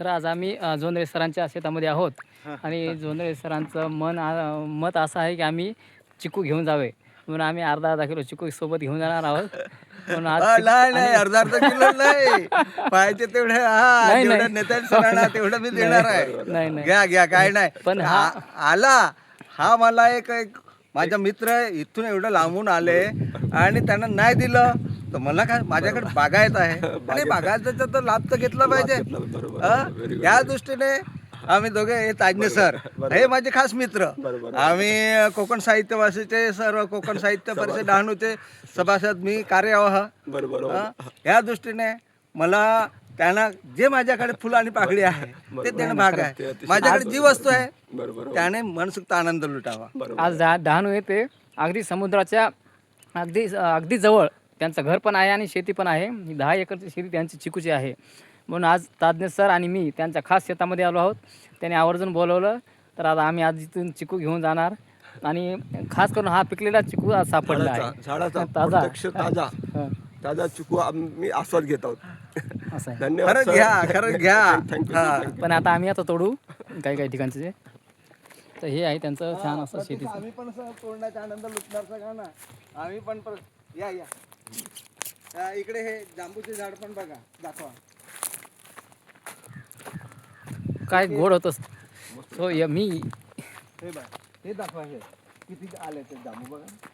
तर आज आम्ही जोंधळे सरांच्या शेतामध्ये आहोत आणि जोंधळे सरांचं मत असं आहे की आम्ही चिकू घेऊन जावे, म्हणून आम्ही अर्धा किलो चिकू सोबत घेऊन जाणार आहोत. म्हणून आज नाही नाही, अर्धा अर्धा किलो नाही पाहिजे तेवढे. नाही, जेवढ्या नाही. नेत्या सरांना तेवढं मी देणार आहे. नाही, नाही. घ्या घ्या, काय नाही. पण आला हा मला एक एक माझा मित्र इथून एवढं लांबून आले आणि त्यांना नाही दिलं तर मला काय, माझ्याकडे बागायत आहे आणि बागायतीचा तर लाभ तर घेतला पाहिजे. या दृष्टीने आम्ही दोघे, हे ताजने सर हे माझे खास मित्र. आम्ही कोकण साहित्यवासीचे सर्व कोकण साहित्य परिषद डहाणूचे सभासद, मी कार्यवाह. या दृष्टीने मला त्यांना जे माझ्याकडे फुलं आणि पाकळी आहे ते देणं भाग आहे. माझ्याकडे जी वस्तू आहे त्याने मनसुक्त आनंद लुटावा. आज डहाणू येथे अगदी समुद्राच्या अगदी जवळ त्यांचं घर पण आहे आणि शेती पण आहे. 10 एकरची शेती त्यांची चिकूची आहे. म्हणून आज ताजने सर आणि मी त्यांच्या खास शेतामध्ये आलो आहोत. त्याने आवर्जून बोलवलं, तर आता आम्ही आज इथून चिकू घेऊन जाणार आणि खास करून हा पिकलेला चिकू आज सापडला आहे. झाडाचा ताजा. प्रत्यक्ष ताजा चिकू आम्ही आस्वाद घेत आहोत. असं आहे. धन्यवाद खरं सर. घ्या, खरं घ्या. थँक्यू. पण आता आम्ही आता तोडू काही ठिकाणचे. तर हे आहे त्यांचं छान असं शेतीचं. आम्ही पण असं तोडण्याचा आनंद लुटणार सगळा ना. आम्ही पण या या इकडे हे जांबूचे झाड पण बघा, दाखवा. काय गोड होतं. सो मी हे बघा, हे दाखवा, हे किती आले ते जांबू बघा.